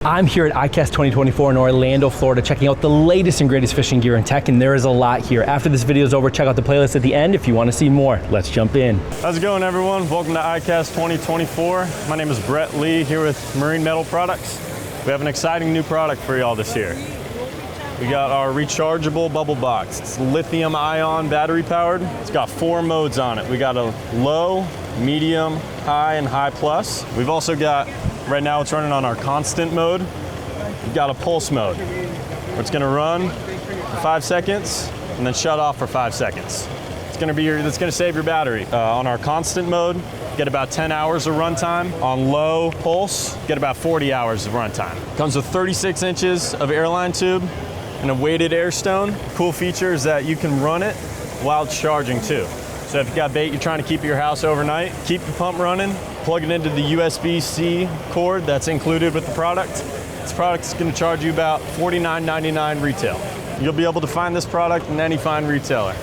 I'm here at ICAST 2024 in Orlando, Florida, checking out the latest and greatest fishing gear and tech, and there is a lot here. After this video is over, check out the playlist at the end if you want to see more. Let's jump in. How's it going, everyone? Welcome to ICAST 2024. My name is Brett Lee here with Marine Metal Products. We have an exciting new product for y'all this year. We got our rechargeable bubble box. It's lithium-ion battery powered. It's got 4 modes on it. We got a low, medium, high, and high plus. We've also got, right now it's running on our constant mode. We've got a pulse mode, where it's gonna run for 5 seconds and then shut off for 5 seconds. It's gonna save your battery. On our constant mode, get about 10 hours of runtime. On low pulse, get about 40 hours of runtime. Comes with 36 inches of airline tube and a weighted air stone. Cool feature is that you can run it while it's charging too. So if you got bait you're trying to keep at your house overnight, keep the pump running, plug it into the USB-C cord that's included with the product. This product is going to charge you about $49.99 retail. You'll be able to find this product in any fine retailer.